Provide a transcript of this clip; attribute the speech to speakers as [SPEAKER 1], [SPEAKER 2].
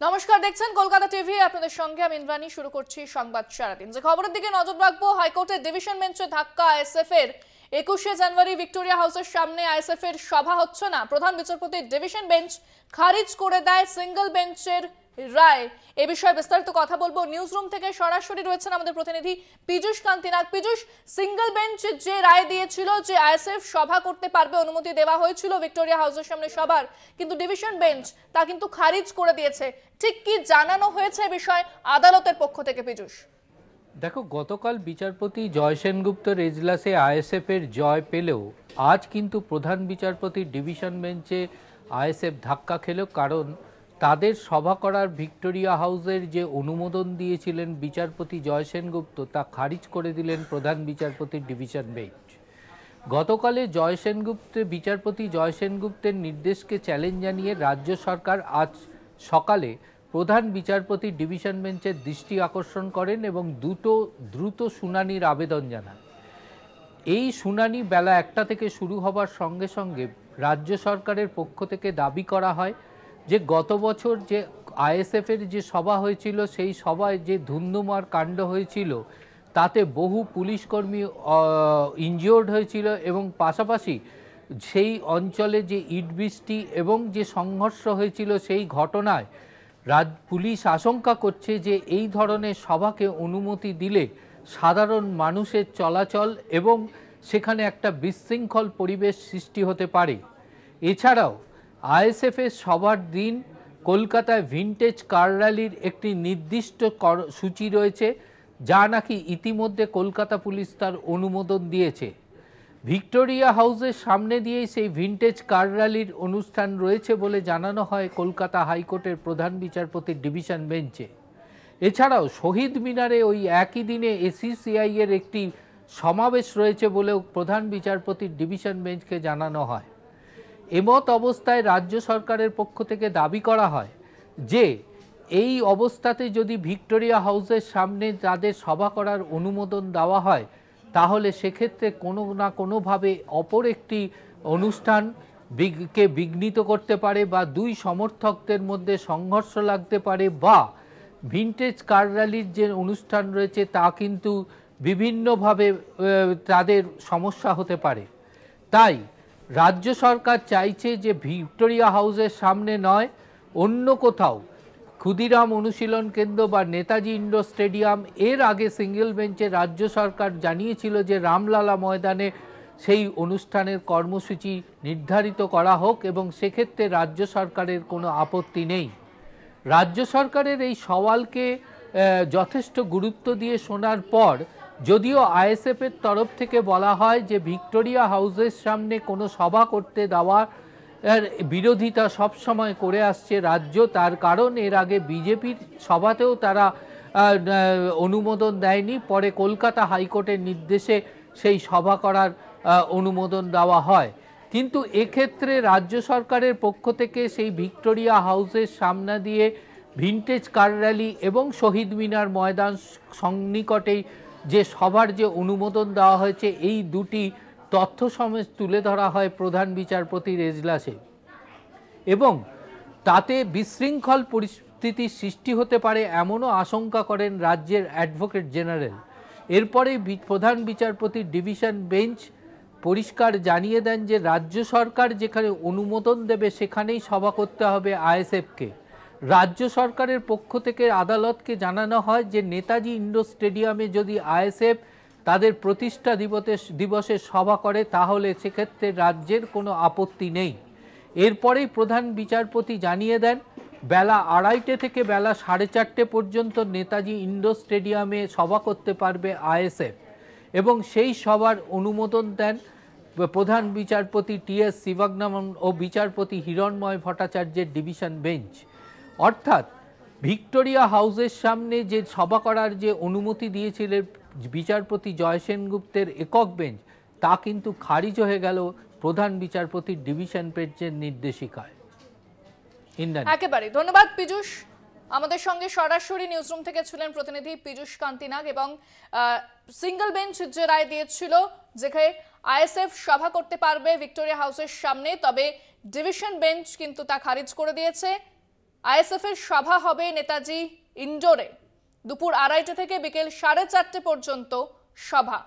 [SPEAKER 1] নমস্কার, দেখছেন কলকাতা টিভি। আপনাদের সঙ্গে আমি ইন্দ্রাণী। শুরু করছি সংবাদ সারাদিন। যে খবরের দিকে নজর রাখবো, হাইকোর্টের ডিভিশন বেঞ্চে ধাক্কা আইএসএফ এর। 21শে জানুয়ারি ভিক্টোরিয়া হাউসের সামনে আইএসএফ এর সভা হচ্ছে না। প্রধান বিচারপতির ডিভিশন বেঞ্চ খারিজ করে দেয় সিঙ্গেল বেঞ্চের রায়। এ বিষয়ে বিস্তারিত কথা বলবো। নিউজ রুম থেকে সরাসরি রয়েছেন আমাদের প্রতিনিধি পীযূষ কান্তি নাগ। পীযূষ, সিঙ্গেল বেঞ্চ যে রায় দিয়েছিল যে আইএসএফ সভা করতে পারবে, অনুমতি দেওয়া হয়েছিল ভিক্টোরিয়া হাউসের সামনে সভার, কিন্তু ডিভিশন বেঞ্চ তা কিন্তু খারিজ করে দিয়েছে। ঠিক কি জানানো হয়েছে বিষয় আদালতের পক্ষ থেকে পীযূষ?
[SPEAKER 2] দেখো, গতকাল বিচারপতি জয় সেনগুপ্তর এজলাসে আইএসএফ এর জয় পেলেও আজ কিন্তু প্রধান বিচারপতির ডিভিশন বেঞ্চে আইএসএফ ধাক্কা খেল। কারণ তাদের সভা করার ভিক্টোরিয়া হাউসের যে অনুমোদন দিয়েছিলেন বিচারপতি জয় সেনগুপ্ত, তা খারিজ করে দিলেন প্রধান বিচারপতির ডিভিশন বেঞ্চ। গতকালে বিচারপতি জয় সেনগুপ্তের নির্দেশকে চ্যালেঞ্জ জানিয়ে রাজ্য সরকার আজ সকালে প্রধান বিচারপতির ডিভিশন বেঞ্চের দৃষ্টি আকর্ষণ করেন এবং দ্রুত শুনানির আবেদন জানান। এই শুনানি বেলা 1টা থেকে শুরু হবার সঙ্গে সঙ্গে রাজ্য সরকারের পক্ষ থেকে দাবি করা হয় যে গত বছর যে আইএসএফের যে সভা হয়েছিল, সেই সভায় যে ধুন্ধুমার কাণ্ড হয়েছিল, তাতে বহু পুলিশকর্মী ইনজিওর্ড হয়েছিল এবং পাশাপাশি সেই অঞ্চলে যে ইট বৃষ্টি এবং যে সংঘর্ষ হয়েছিল, সেই ঘটনায় পুলিশ আশঙ্কা করছে যে এই ধরনের সভাকে অনুমতি দিলে সাধারণ মানুষের চলাচল এবং সেখানে একটা বিশৃঙ্খল পরিবেশ সৃষ্টি হতে পারে। এছাড়াও আইএসএফের সভার দিন কলকাতায় ভিনটেজ কার র্যালির একটি নির্দিষ্ট সূচি রয়েছে, যা নাকি ইতিমধ্যে কলকাতা পুলিশ তার অনুমোদন দিয়েছে। ভিক্টোরিয়া হাউসের সামনে দিয়েই সেই ভিনটেজ কার র্যালির অনুষ্ঠান রয়েছে বলে জানানো হয় কলকাতা হাইকোর্টের প্রধান বিচারপতির ডিভিশন বেঞ্চে। এছাড়াও শহীদ মিনারে ওই একই দিনে এসিসিআই এর একটি সমাবেশ রয়েছে বলেও প্রধান বিচারপতির ডিভিশন বেঞ্চকে জানানো হয়। এমত অবস্থায় রাজ্য সরকারের পক্ষ থেকে দাবি করা হয় যে এই অবস্থাতে যদি ভিক্টোরিয়া হাউসের সামনে তাদের সভা করার অনুমোদন দেওয়া হয়, তাহলে সেক্ষেত্রে কোনো না কোনোভাবে অপর একটি অনুষ্ঠানকে বিঘ্নিত করতে পারে বা দুই সমর্থকদের মধ্যে সংঘর্ষ লাগতে পারে, বা ভিনটেজ কার র্যালির যে অনুষ্ঠান রয়েছে তা কিন্তু বিভিন্নভাবে তাদের সমস্যা হতে পারে। তাই রাজ্য সরকার চাইছে যে ভিক্টোরিয়া হাউসের সামনে নয়, অন্য কোথাও ক্ষুদিরাম অনুশীলন কেন্দ্র বা নেতাজি ইন্ডোর স্টেডিয়াম, এর আগে সিঙ্গেল বেঞ্চে রাজ্য সরকার জানিয়েছিল যে রামলালা ময়দানে সেই অনুষ্ঠানের কর্মসূচি নির্ধারিত করা হোক এবং সেক্ষেত্রে রাজ্য সরকারের কোনো আপত্তি নেই। রাজ্য সরকারের এই সওয়ালকে যথেষ্ট গুরুত্ব দিয়ে শোনার পর, যদিও আইএসএফের তরফ থেকে বলা হয় যে ভিক্টোরিয়া হাউসের সামনে কোনো সভা করতে দেওয়ার বিরোধিতা সবসময় করে আসছে রাজ্য, তার কারণ এর আগে বিজেপির সভাতেও তারা অনুমোদন দেয়নি, পরে কলকাতা হাইকোর্টের নির্দেশে সেই সভা করার অনুমোদন দেওয়া হয়। কিন্তু এক্ষেত্রে রাজ্য সরকারের পক্ষ থেকে সেই ভিক্টোরিয়া হাউসের সামনে দিয়ে ভিনটেজ কার র্যালি এবং শহীদ মিনার ময়দান সন্নিকটেই যে সভার যে অনুমোদন দেওয়া হয়েছে, এই দুটি তথ্য সমেত তুলে ধরা হয় প্রধান বিচারপতির এজলাসে এবং তাতে বিশৃঙ্খল পরিস্থিতির সৃষ্টি হতে পারে এমনও আশঙ্কা করেন রাজ্যের অ্যাডভোকেট জেনারেল। এরপরে প্রধান বিচারপতির ডিভিশন বেঞ্চ পরিষ্কার জানিয়ে দেন যে রাজ্য সরকার যেখানে অনুমোদন দেবে সেখানেই সভা করতে হবে আইএসএফকে। রাজ্য সরকারের পক্ষ থেকে আদালতকে জানানো হয় যে নেতাজি ইন্ডোর স্টেডিয়ামে যদি আইএসএফ তাদের প্রতিষ্ঠা দিবসে সভা করে, তাহলে সেক্ষেত্রে রাজ্যের কোনো আপত্তি নেই। এরপরেই প্রধান বিচারপতি জানিয়ে দেন বেলা 2:30 থেকে বেলা 4:30 পর্যন্ত নেতাজি ইন্ডোর স্টেডিয়ামে সভা করতে পারবে আইএসএফ এবং সেই সভার অনুমোদন দেন প্রধান বিচারপতি টি.এস. শিবজ্ঞানম ও বিচারপতি হিরণময় ভট্টাচার্যের ডিভিশন বেঞ্চ। অর্থাৎ ভিক্টোরিয়া হাউসের সামনে যে সভা করার যে অনুমতি দিয়েছিলেন বিচারপতি জয় সেনগুপ্তের একক বেঞ্চ, তা কিন্তু খারিজ হয়ে গেল প্রধান বিচারপতির ডিভিশন বেঞ্চের নির্দেশিকায়।
[SPEAKER 1] একেবারে ধন্যবাদ পীযূষ। আমাদের সঙ্গে সরাসরি নিউজরুম থেকে ছিলেন প্রতিনিধি পীযূষ কান্তি নাগ। এবং সিঙ্গেল বেঞ্চ যে রায় দিয়েছিল যেখানে আইএসএফ সভা করতে পারবে ভিক্টোরিয়া হাউসের সামনে, তবে ডিভিশন বেঞ্চ কিন্তু তা খারিজ করে দিয়েছে। আইএসএফ এর সভা হবে নেতাজি ইন্ডোরে। দুপুর 2:30 থেকে বিকেল 4:30 পর্যন্ত সভা।